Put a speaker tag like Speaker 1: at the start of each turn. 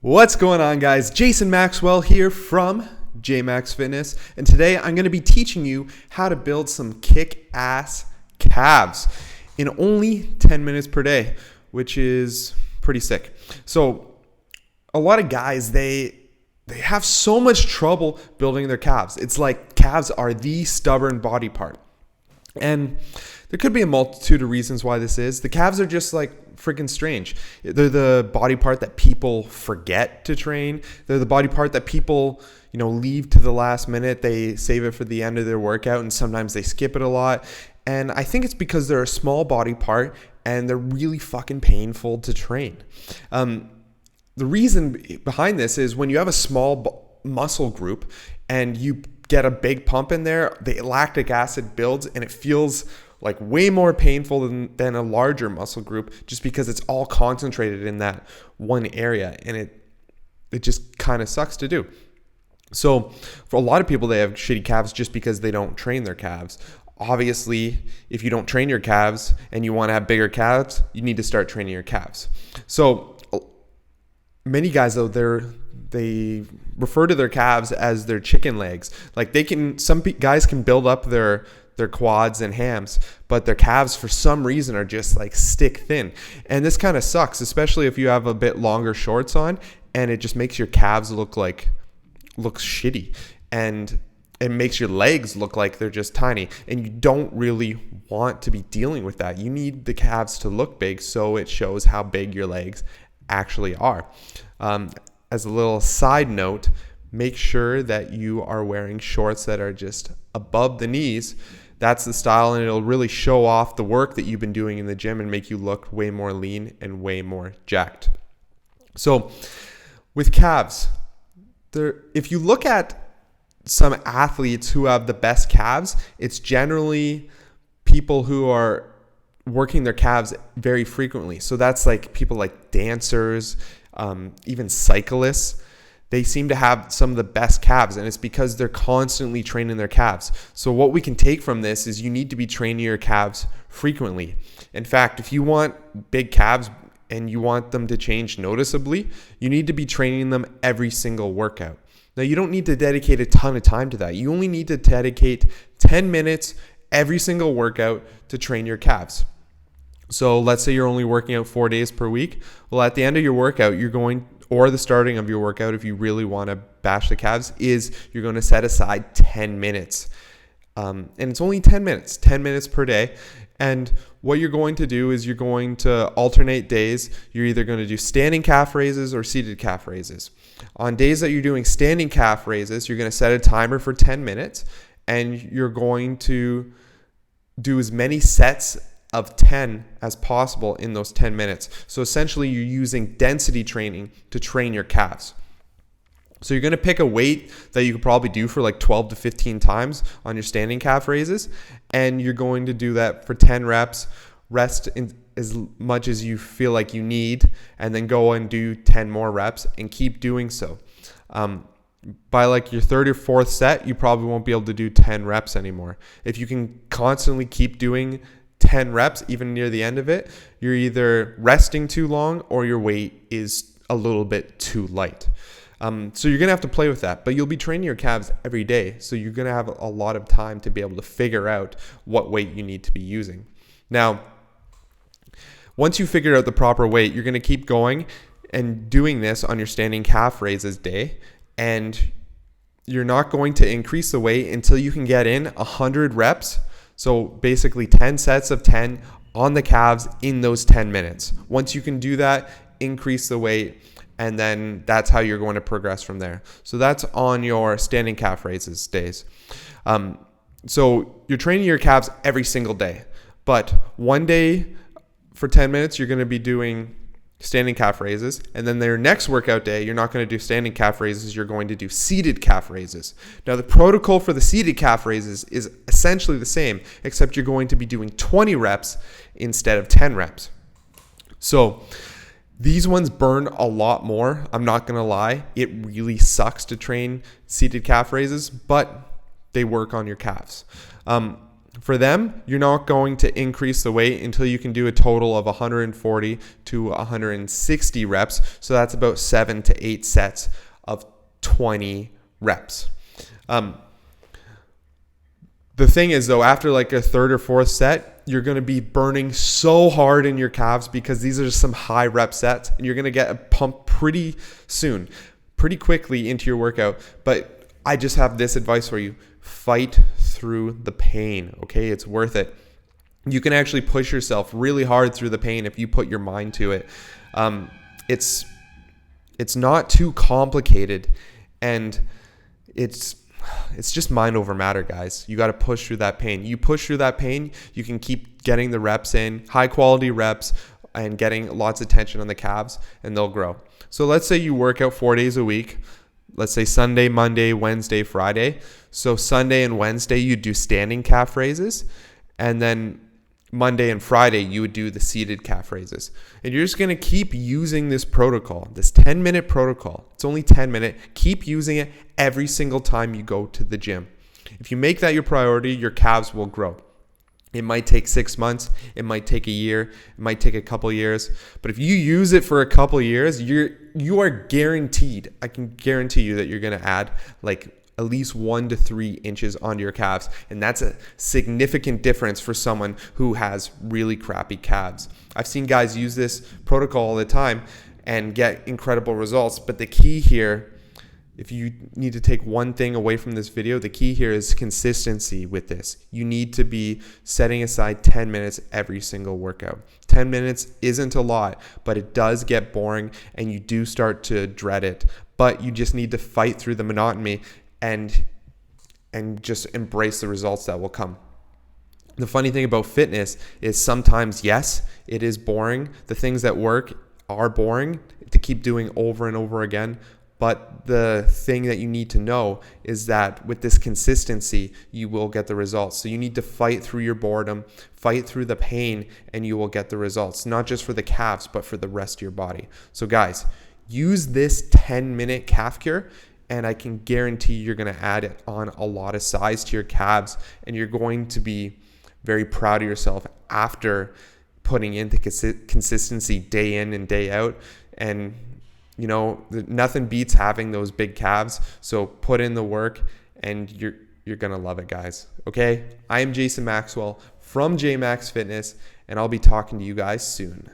Speaker 1: What's going on, guys? Jason Maxwell here from JMax Fitness, and today I'm going to be teaching you how to build some kick-ass calves in only 10 minutes per day, which is pretty sick. So a lot of guys, they have so much trouble building their calves. It's like calves are the stubborn body part. And there could be a multitude of reasons why this is. The calves are just like freaking strange. They're the body part that people forget to train. They're the body part that people, leave to the last minute. They save it for the end of their workout, and sometimes they skip it a lot. And I think it's because they're a small body part and they're really fucking painful to train. The reason behind this is when you have a small muscle group and you get a big pump in there, the lactic acid builds and it feels like way more painful than a larger muscle group, just because it's all concentrated in that one area, and it just kind of sucks to do. So for a lot of people, they have shitty calves just because they don't train their calves. Obviously, if you don't train your calves and you want to have bigger calves, you need to start training your calves. So many guys, though, they refer to their calves as their chicken legs. Like some guys can build up their quads and hams, but their calves for some reason are just like stick thin. And this kind of sucks, especially if you have a bit longer shorts on, and it just makes your calves look shitty. And it makes your legs look like they're just tiny, and you don't really want to be dealing with that. You need the calves to look big so it shows how big your legs actually are. As a little side note, make sure that you are wearing shorts that are just above the knees. That's the style, and it'll really show off the work that you've been doing in the gym and make you look way more lean and way more jacked. So with calves, if you look at some athletes who have the best calves, it's generally people who are working their calves very frequently. So that's like people like dancers, even cyclists. They seem to have some of the best calves, and it's because they're constantly training their calves. So what we can take from this is you need to be training your calves frequently. In fact, if you want big calves and you want them to change noticeably, you need to be training them every single workout. Now, you don't need to dedicate a ton of time to that. You only need to dedicate 10 minutes every single workout to train your calves. So let's say you're only working out 4 days per week. Well, at the end of your workout, or the starting of your workout, if you really want to bash the calves, you're going to set aside 10 minutes. And it's only 10 minutes per day. And what you're going to do is you're going to alternate days. You're either going to do standing calf raises or seated calf raises. On days that you're doing standing calf raises, you're going to set a timer for 10 minutes, and you're going to do as many sets of 10 as possible in those 10 minutes. So essentially, you're using density training to train your calves. So you're going to pick a weight that you could probably do for like 12 to 15 times on your standing calf raises, and you're going to do that for 10 reps, rest in as much as you feel like you need, and then go and do 10 more reps and keep doing so. By like your third or fourth set, you probably won't be able to do 10 reps anymore. If you can constantly keep doing 10 reps, even near the end of it, you're either resting too long or your weight is a little bit too light. So you're going to have to play with that, but you'll be training your calves every day. So you're going to have a lot of time to be able to figure out what weight you need to be using. Now, once you figure out the proper weight, you're going to keep going and doing this on your standing calf raises day. And you're not going to increase the weight until you can get in 100 reps. So basically 10 sets of 10 on the calves in those 10 minutes. Once you can do that, increase the weight, and then that's how you're going to progress from there. So that's on your standing calf raises days. So you're training your calves every single day, but one day for 10 minutes, you're going to be doing standing calf raises, and then their next workout day, you're not going to do standing calf raises, you're going to do seated calf raises. Now, the protocol for the seated calf raises is essentially the same, except you're going to be doing 20 reps instead of 10 reps. So these ones burn a lot more. I'm not going to lie. It really sucks to train seated calf raises, but they work on your calves. For them, you're not going to increase the weight until you can do a total of 140 to 160 reps. So that's about 7 to 8 sets of 20 reps. The thing is, though, after like a third or fourth set, you're going to be burning so hard in your calves because these are just some high rep sets, and you're going to get a pump pretty soon, pretty quickly into your workout. But I just have this advice for you. Fight through the pain, okay? It's worth it. You can actually push yourself really hard through the pain if you put your mind to it. It's not too complicated, and it's just mind over matter, guys. You got to push through that pain. You push through that pain, you can keep getting the reps in, high quality reps, and getting lots of tension on the calves, and they'll grow. So let's say you work out 4 days a week. Let's say Sunday, Monday, Wednesday, Friday. So Sunday and Wednesday, you do standing calf raises. And then Monday and Friday, you would do the seated calf raises. And you're just going to keep using this protocol, this 10-minute protocol. It's only 10 minutes. Keep using it every single time you go to the gym. If you make that your priority, your calves will grow. It might take 6 months. It might take a year. It might take a couple years. But if you use it for a couple years, you are guaranteed. I can guarantee you that you're going to add like at least 1 to 3 inches onto your calves. And that's a significant difference for someone who has really crappy calves. I've seen guys use this protocol all the time and get incredible results. But the key here, if you need to take one thing away from this video, the key here is consistency with this. You need to be setting aside 10 minutes every single workout. 10 minutes isn't a lot, but it does get boring and you do start to dread it. But you just need to fight through the monotony and just embrace the results that will come. The funny thing about fitness is sometimes, yes, it is boring. The things that work are boring to keep doing over and over again. But the thing that you need to know is that with this consistency, you will get the results. So you need to fight through your boredom, fight through the pain, and you will get the results, not just for the calves, but for the rest of your body. So guys, use this 10-minute calf cure, and I can guarantee you're going to add on a lot of size to your calves, and you're going to be very proud of yourself after putting into consistency day in and day out. And you know, nothing beats having those big calves. So put in the work and you're going to love it, guys. Okay? I am Jason Maxwell from JMax Fitness, and I'll be talking to you guys soon.